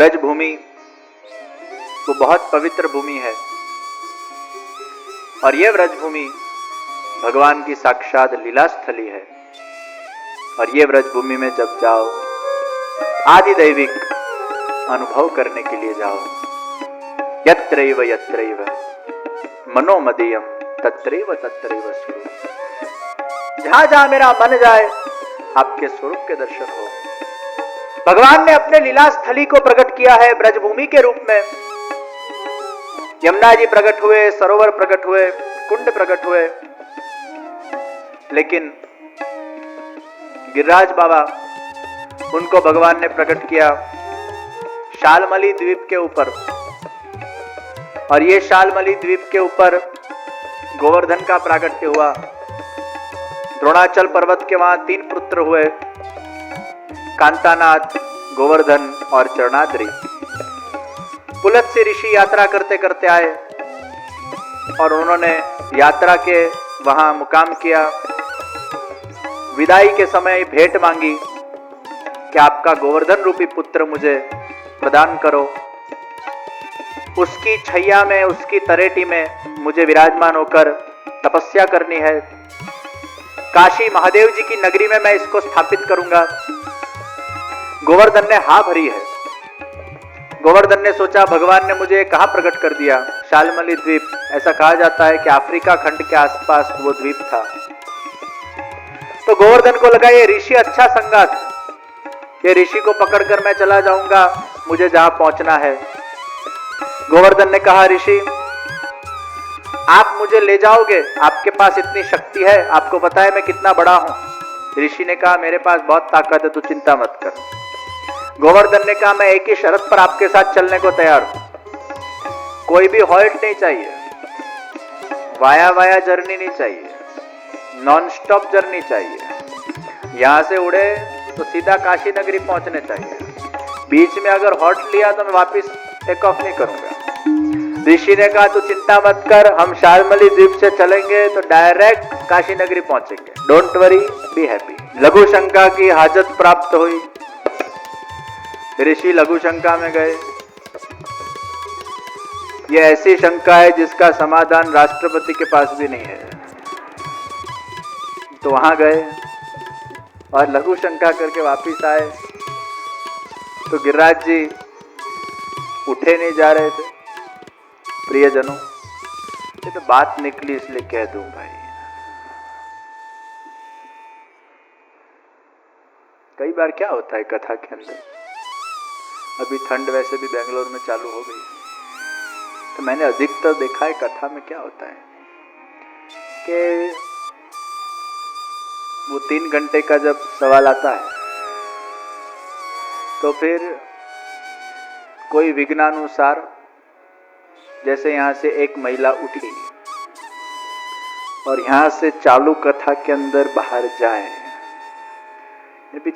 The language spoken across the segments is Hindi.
ब्रज भूमि वो बहुत पवित्र भूमि है और ये ब्रज भूमि भगवान की साक्षात लीला स्थली है। और ये ब्रज भूमि में जब जाओ आदि दैविक अनुभव करने के लिए जाओ। यत्रैव यत्रैव मनोमदीयम तत्रैव तत्रैव स्वरूप। जहां जहां मेरा मन जाए आपके स्वरूप के दर्शन हो। भगवान ने अपने लीला स्थली को प्रकट किया है ब्रजभूमि के रूप में। यमुना जी प्रकट हुए, सरोवर प्रकट हुए, कुंड प्रकट हुए, लेकिन गिरिराज बाबा उनको भगवान ने प्रकट किया शालमली द्वीप के ऊपर। और ये शालमली द्वीप के ऊपर गोवर्धन का प्राकट्य हुआ। द्रोणाचल पर्वत के वहां 3 पुत्र हुए, कांतानाथ, गोवर्धन और चरणाद्रि। पुलत्स्य ऋषि यात्रा करते करते आए और उन्होंने यात्रा के वहां मुकाम किया। विदाई के समय भेंट मांगी कि आपका गोवर्धन रूपी पुत्र मुझे प्रदान करो। उसकी छैया में, उसकी तरेटी में मुझे विराजमान होकर तपस्या करनी है। काशी महादेव जी की नगरी में मैं इसको स्थापित करूंगा। गोवर्धन ने हाँ भरी है। गोवर्धन ने सोचा भगवान ने मुझे कहां प्रकट कर दिया, शालमली द्वीप। ऐसा कहा जाता है कि अफ्रीका खंड के आसपास वो द्वीप था। तो गोवर्धन को लगा ये ऋषि अच्छा संगात, ये ऋषि को पकड़कर मैं चला जाऊंगा मुझे जहां पहुंचना है। गोवर्धन ने कहा ऋषि आप मुझे ले जाओगे, आपके पास इतनी शक्ति है, आपको पता है मैं कितना बड़ा हूं। ऋषि ने कहा मेरे पास बहुत ताकत है, तू चिंता मत कर। गोवर्धन ने कहा मैं एक ही शर्त पर आपके साथ चलने को तैयार हूं। कोई भी हॉल्ट नहीं चाहिए, वाया वाया जर्नी नहीं चाहिए, नॉन स्टॉप जर्नी चाहिए। यहां से उड़े तो सीधा काशी नगरी पहुंचने चाहिए। बीच में अगर हॉल्ट लिया तो मैं वापस टेक ऑफ नहीं करूंगा। ऋषि ने कहा तू चिंता मत कर, हम शालमली द्वीप से चलेंगे तो डायरेक्ट काशी नगरी पहुंचेंगे। Don't worry, be happy. लघु शंका की हाजत प्राप्त हुई। ऋषि लघु शंका में गए। यह ऐसी शंका है जिसका समाधान राष्ट्रपति के पास भी नहीं है। तो वहां गए और लघु शंका करके वापिस आए तो गिरिराज जी उठे नहीं जा रहे थे। प्रियजनों, ये तो बात निकली इसलिए कह दूं भाई। कई बार क्या होता है कथा के अंदर, अभी ठंड वैसे भी बेंगलोर में चालू हो गई है, तो मैंने अधिकतर देखा है कथा में क्या होता है कि वो 3 घंटे का जब सवाल आता है तो फिर कोई विघ्नानुसार, जैसे यहां से एक महिला उठी और यहां से चालू कथा के अंदर बाहर जाए,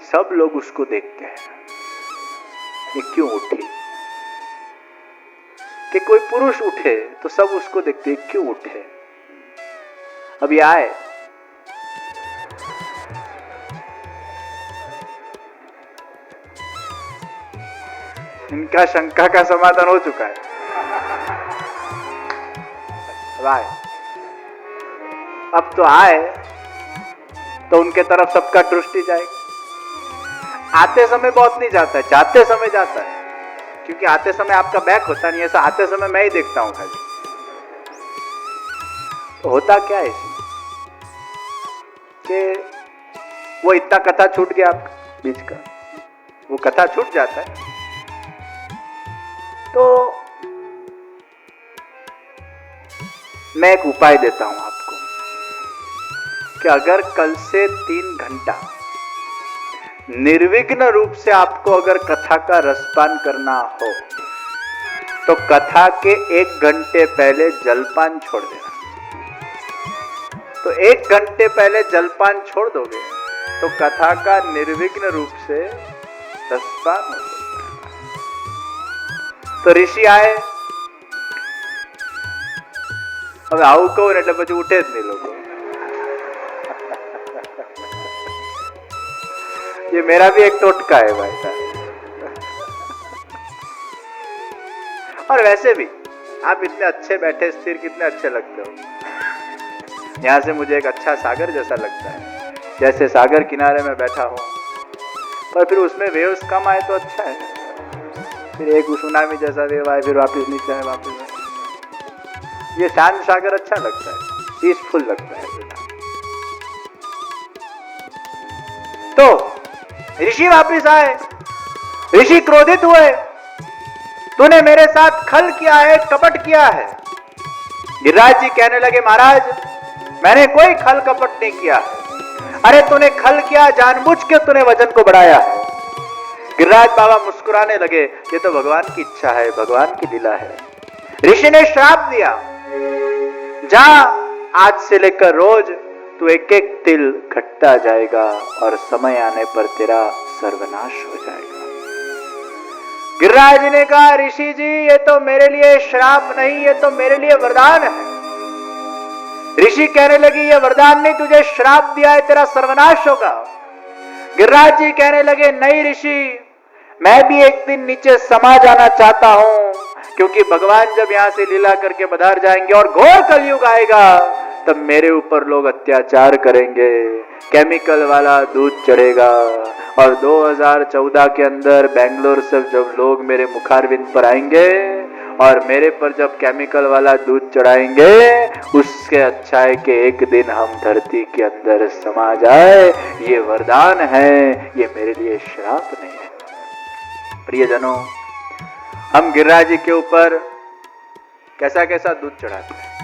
सब लोग उसको देखते हैं ये क्यों उठी। कि कोई पुरुष उठे तो सब उसको देखते हैं क्यों उठे। अभी आए, इनका शंका का समाधान हो चुका है। अब तो आए तो उनके तरफ सबका दृष्टि जाएगी। आते समय बहुत नहीं जाता है, जाते समय जाता है, क्योंकि आते समय आपका बैक होता नहीं, ऐसा आते समय मैं ही देखता हूं खाली। तो होता क्या है इसमें कि वो इतना कथा छूट गया आपका बीच का, वो कथा छूट जाता है। तो मैं एक उपाय देता हूं आपको कि अगर कल से 3 घंटा निर्विघ्न रूप से आपको अगर कथा का रसपान करना हो तो कथा के 1 घंटे पहले जलपान छोड़ देना। तो 1 घंटे पहले जलपान छोड़ दोगे तो कथा का निर्विघ्न रूप से रसपान हो सकता है। तो ऋषि आए, હવે આવું કહું ને એટલે પછી ઉઠે જ નહીં લોકો। ये मेरा भी एक टोटका है भाई साहब। और वैसे भी आप इतने अच्छे बैठे स्थिर कितने अच्छे लगते हो। यहाँ से मुझे एक अच्छा सागर जैसा लगता है, जैसे सागर किनारे में बैठा हूँ, पर फिर उसमें वेव्स कम आए तो अच्छा है, फिर एक सुनामी जैसा वेव आए फिर वापस नीचे आए वापस आए। ये शांत सागर अच्छा लगता है, पीसफुल लगता है। तो ऋषि वापस आए, ऋषि क्रोधित हुए, तूने मेरे साथ छल किया है, कपट किया है। गिरिराज जी कहने लगे, महाराज मैंने कोई छल कपट नहीं किया है। अरे तूने छल किया, जानबूझ के तूने वजन को बढ़ाया है। गिरिराज बाबा मुस्कुराने लगे, ये तो भगवान की इच्छा है, भगवान की लीला है। ऋषि ने श्राप दिया, जा आज से लेकर रोज तू एक एक तिल घटता जाएगा और समय आने पर तेरा सर्वनाश हो जाएगा। गिरिराज ने कहा, ऋषि जी ये तो मेरे लिए श्राप नहीं, ये तो मेरे लिए वरदान है। ऋषि कहने लगी, ये वरदान नहीं, तुझे श्राप दिया है, तेरा सर्वनाश होगा। गिरिराज जी कहने लगे, नहीं ऋषि, मैं भी एक दिन नीचे समा जाना चाहता हूं, क्योंकि भगवान जब यहां से लीला करके पधार जाएंगे और घोर कलयुग आएगा, तब मेरे ऊपर लोग अत्याचार करेंगे, केमिकल वाला दूध चढ़ेगा। और 2014 के अंदर बेंगलोर से जब लोग मेरे मुखारविंद पर आएंगे और मेरे पर जब केमिकल वाला दूध चढ़ाएंगे, उससे अच्छा है कि एक दिन हम धरती के अंदर समा जाए। ये वरदान है, ये मेरे लिए श्राप नहीं है। प्रियजनों, हम गिरिराज जी के ऊपर कैसा कैसा दूध चढ़ाते हैं।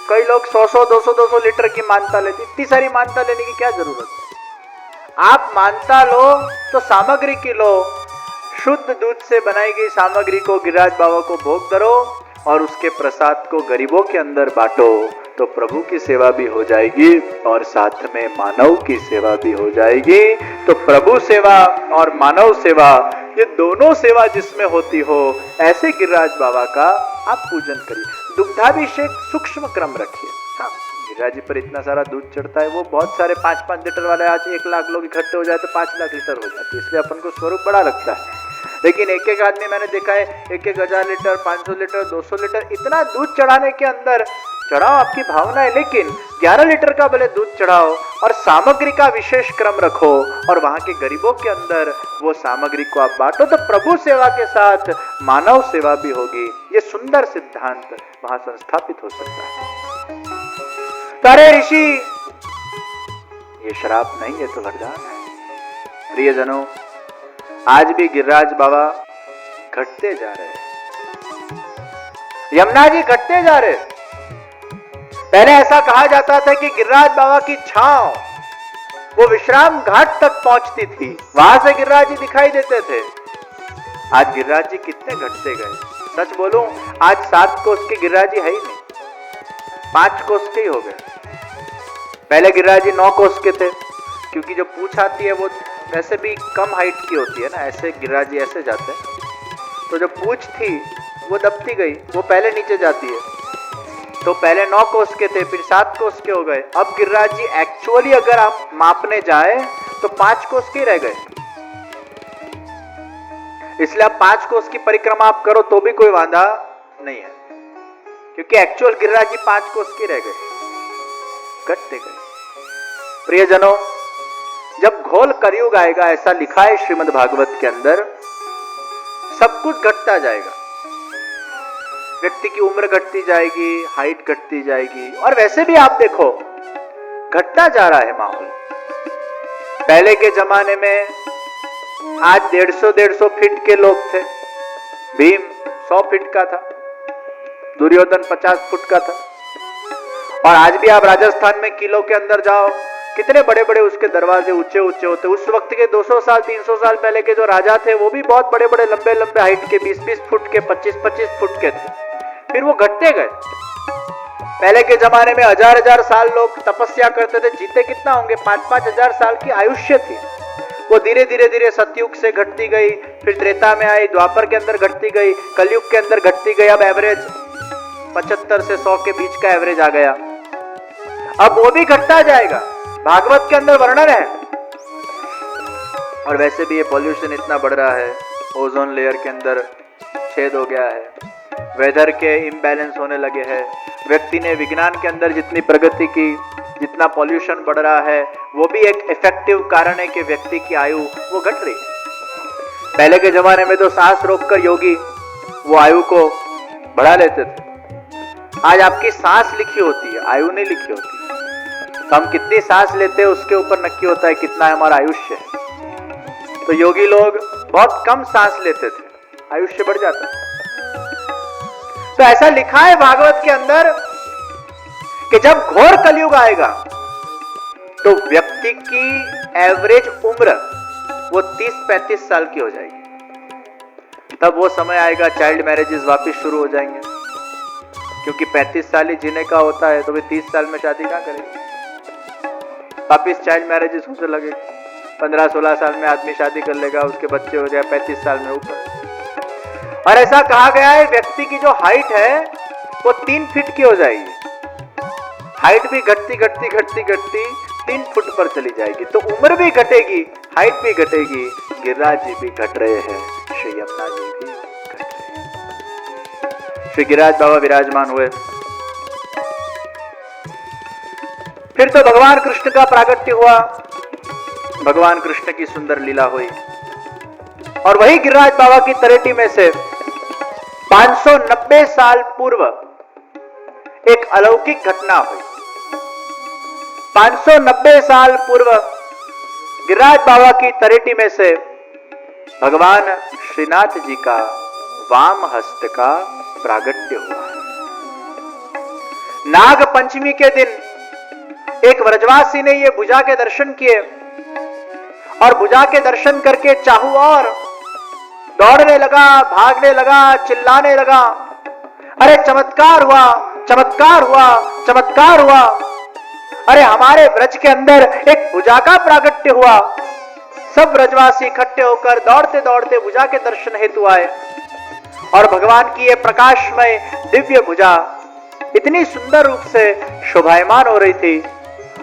कई लोग 100 200 लीटर की मानता लेते। इतनी सारी मानता लेने की क्या जरूरत है? आप मानता लो तो सामग्री की लो, शुद्ध दूध से बनाई गई सामग्री को गिरिराज बाबा को भोग करो और उसके प्रसाद को गरीबों के अंदर बांटो, तो प्रभु की सेवा भी हो जाएगी और साथ में मानव की सेवा भी हो जाएगी। तो प्रभु सेवा और मानव सेवा, ये दोनों सेवा जिसमें होती हो, ऐसे गिरिराज बाबा का आप पूजन करिए। दुग्धाभिषेक सूक्ष्म क्रम रखिए। हाँ, गिरिराज जी पर इतना सारा दूध चढ़ता है, वो बहुत सारे 5-5 लीटर वाले, आज 1 लाख लोग इकट्ठे हो जाए तो 5 लाख लीटर हो जाते, इसलिए अपन को स्वरूप बड़ा लगता है। लेकिन एक एक आदमी मैंने देखा है 1-1 हजार लीटर, 500 लीटर, 200 लीटर, इतना दूध चढ़ाने के अंदर चढ़ाओ, आपकी भावना है, लेकिन 11 लीटर का भले दूध चढ़ाओ और सामग्री का विशेष क्रम रखो और वहां के गरीबों के अंदर वो सामग्री को आप बांटो, तो प्रभु सेवा के साथ मानव सेवा भी होगी। ये सुंदर सिद्धांत वहां संस्थापित हो सकता है। तो अरे ऋषि, ये श्राप नहीं, ये तो वरदान है। प्रियजनों, आज भी गिरिराज बाबा घटते जा रहे हैं, यमुना जी घटते जा रहे। पहले ऐसा कहा जाता था कि गिरिराज बाबा की छांव वो विश्राम घाट तक पहुंचती थी, वहां से गिरिराज जी दिखाई देते थे। आज गिरिराज जी कितने घटते गए। सच बोलूं, आज 7 कोस के गिरिराज जी है ही नहीं, 5 कोस के ही हो गए। पहले गिरिराज जी 9 कोस के थे, क्योंकि जो पूंछ आती है वो वैसे भी कम हाइट की होती है ना, ऐसे गिरिराज जी ऐसे जाते हैं, तो जो पूंछ थी वो दबती गई, वो पहले नीचे जाती है। तो पहले 9 कोस के थे, फिर 7 कोस के हो गए। अब गिरिराज जी एक्चुअली अगर आप मापने जाए तो 5 कोस के रह गए। इसलिए आप 5 कोस की परिक्रमा आप करो तो भी कोई वादा नहीं है, क्योंकि एक्चुअल गिरिराज जी 5 कोस के रह गए, घटते गए। प्रियजनों, जब घोल कलयुग आएगा, ऐसा लिखा है श्रीमद् भागवत के अंदर, सब कुछ घटता जाएगा। व्यक्ति की उम्र घटती जाएगी, हाइट घटती जाएगी, और वैसे भी आप देखो घटता जा रहा है माहौल। पहले के जमाने में आज 150 फीट के लोग थे, भीम 100 फीट का था, दुर्योधन 50 फुट का था। और आज भी आप राजस्थान में किलों के अंदर जाओ, कितने बड़े बड़े उसके दरवाजे ऊंचे ऊंचे होते। उस वक्त के 200 साल 300 साल पहले के जो राजा थे वो भी बहुत बड़े बड़े लंबे लंबे हाइट के, 20-20 फुट के, 25-25 फुट के थे। फिर वो घटते गए। पहले के जमाने में 1000-1000 साल लोग तपस्या करते थे, जीते कितना होंगे, 5-5 हजार साल की आयुष्य थी। वो धीरे धीरे धीरे सतयुग से घटती गई, फिर त्रेता में आई, द्वापर के अंदर घटती गई, कलयुग के अंदर घटती गई। अब एवरेज 75 से 100 के बीच का एवरेज आ गया। अब वो भी घटता जाएगा, भागवत के अंदर वर्णन है। और वैसे भी ये पॉल्यूशन इतना बढ़ रहा है, ओजोन लेयर के अंदर छेद हो गया है, वेदर के इम्बैलेंस होने लगे हैं। व्यक्ति ने विज्ञान के अंदर जितनी प्रगति की, जितना पॉल्यूशन बढ़ रहा है, वो भी एक इफेक्टिव कारण है कि व्यक्ति की आयु वो घट रही है। पहले के जमाने में तो सांस रोककर योगी वो आयु को बढ़ा लेते थे। आज आपकी सांस लिखी होती है, आयु नहीं लिखी होती। तो हम कितनी सांस लेते हैं उसके ऊपर नक्की होता है कितना हमारा आयुष्य है। तो योगी लोग बहुत कम सांस लेते थे, आयुष्य बढ़ जाता। तो ऐसा लिखा है भागवत के अंदर कि जब घोर कलयुग आएगा तो व्यक्ति की एवरेज उम्र वो 30-35 साल की हो जाएगी। तब वो समय आएगा चाइल्ड मैरिजेस वापस शुरू हो जाएंगे, क्योंकि 35 साल ही जीने का होता है, तो वे 30 साल में शादी ना करेंगे। वापस चाइल्ड मैरिजेस होने लगे, 15-16 साल में आदमी शादी कर लेगा, उसके बच्चे हो जाए 35 साल में ऊपर। और ऐसा कहा गया है व्यक्ति की जो हाइट है वो 3 फीट की हो जाएगी। हाइट भी घटती घटती घटती घटती 3 फुट पर चली जाएगी। तो उम्र भी घटेगी, हाइट भी घटेगी। गिरिराज जी भी घट रहे हैं, श्री यमुना जी भी घट रहे हैं। श्री गिरिराज बाबा विराजमान हुए। फिर तो भगवान कृष्ण का प्रागट्य हुआ, भगवान कृष्ण की सुंदर लीला हुई। और वही गिरिराज बाबा की तरेटी में से 590 साल पूर्व एक अलौकिक घटना हुई। 590 साल पूर्व गिरिराज बाबा की तरेटी में से भगवान श्रीनाथ जी का वाम हस्त का प्रागट्य हुआ। नाग पंचमी के दिन एक व्रजवासी ने ये भुजा के दर्शन किए और भुजा के दर्शन करके चाहू और दौड़ने लगा, भागने लगा, चिल्लाने लगा, अरे चमत्कार हुआ, चमत्कार हुआ, चमत्कार हुआ। अरे हमारे ब्रज के अंदर एक भुजा का प्रागट्य हुआ। सब ब्रजवासी इकट्ठे होकर दौड़ते दौड़ते भुजा के दर्शन हेतु आए और भगवान की ये प्रकाशमय दिव्य भुजा इतनी सुंदर रूप से शोभायमान हो रही थी।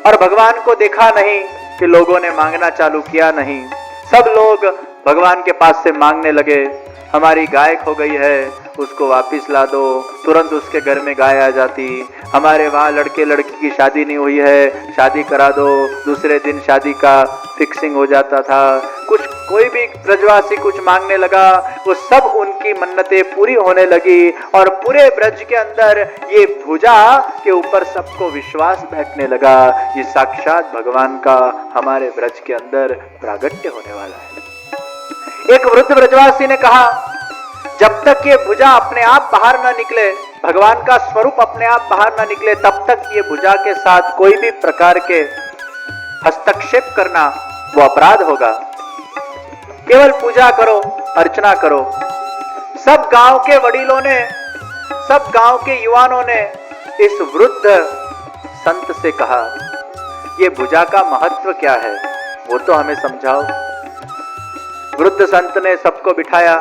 और भगवान को देखा नहीं कि लोगों ने मांगना चालू किया नहीं। सब लोग भगवान के पास से मांगने लगे, हमारी गाय खो गई है, उसको वापस ला दो। तुरंत उसके घर में गाय आ जाती। हमारे वहां लड़के लड़की की शादी नहीं हुई है, शादी करा दो। दूसरे दिन शादी का फिक्सिंग हो जाता था। कुछ कोई भी ब्रजवासी कुछ मांगने लगा, वो सब उनकी मन्नतें पूरी होने लगी। और पूरे ब्रज के अंदर ये भुजा के ऊपर सबको विश्वास बैठने लगा, ये साक्षात भगवान का हमारे ब्रज के अंदर प्रागट्य होने वाला है। एक वृद्ध ब्रजवासी ने कहा, जब तक ये भुजा अपने आप बाहर ना निकले, भगवान का स्वरूप अपने आप बाहर ना निकले, तब तक ये भुजा के साथ कोई भी प्रकार के हस्तक्षेप करना वो अपराध होगा। केवल पूजा करो, अर्चना करो। सब गांव के वडीलों ने, सब गांव के युवानों ने इस वृद्ध संत से कहा, ये भुजा का महत्व क्या है, वो तो हमें समझाओ। वृद्ध संत ने सबको बिठाया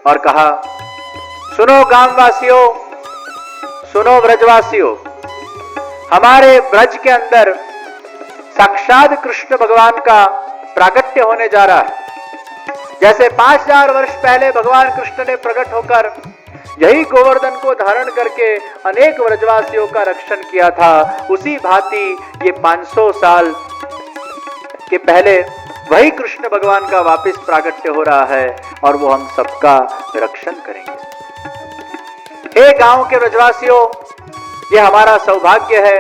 और कहा, सुनो गांववासियों, सुनो ब्रजवासियों, हमारे ब्रज के अंदर साक्षात कृष्ण भगवान का प्रागट्य होने जा रहा है। जैसे 5000 वर्ष पहले भगवान कृष्ण ने प्रकट होकर यही गोवर्धन को धारण करके अनेक ब्रजवासियों का रक्षण किया था, उसी भांति ये 500 साल के पहले वही कृष्ण भगवान का वापस प्रागट्य हो रहा है और वो हम सबका रक्षण करेंगे। हे गांव के ब्रजवासियों, ये हमारा सौभाग्य है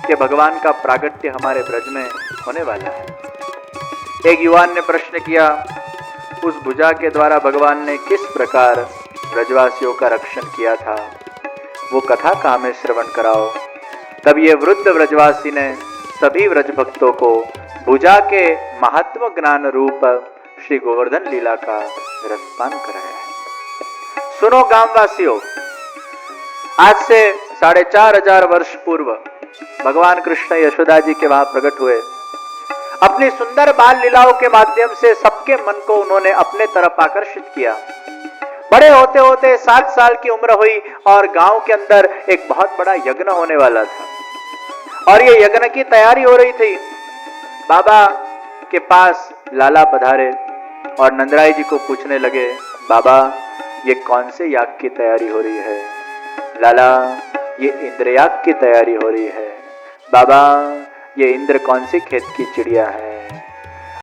कि भगवान का प्रागट्य हमारे ब्रज में होने वाला है। एक युवान ने प्रश्न किया, उस भुजा के द्वारा भगवान ने किस प्रकार ब्रजवासियों का रक्षण किया था, वो कथा का हमें श्रवण कराओ। तब ये वृद्ध ब्रजवासी ने सभी ब्रज भक्तों को भुजा के महत्व ज्ञान रूप श्री गोवर्धन लीला का रसपान कराया है। सुनो गांववासियों, आज से 4500 वर्ष पूर्व भगवान कृष्ण यशोदा जी के वहां प्रकट हुए। अपनी सुंदर बाल लीलाओं के माध्यम से सबके मन को उन्होंने अपने तरफ आकर्षित किया। बड़े होते होते 7 साल की उम्र हुई और गांव के अंदर एक बहुत बड़ा यज्ञ होने वाला था और ये यज्ञ की तैयारी हो रही थी। बाबा के पास लाला पधारे और नंदराय जी को पूछने लगे, बाबा ये कौन से याग की तैयारी हो रही है? लाला, ये इंद्रयाग की तैयारी हो रही है। बाबा, ये इंद्र कौन सी खेत की चिड़िया है?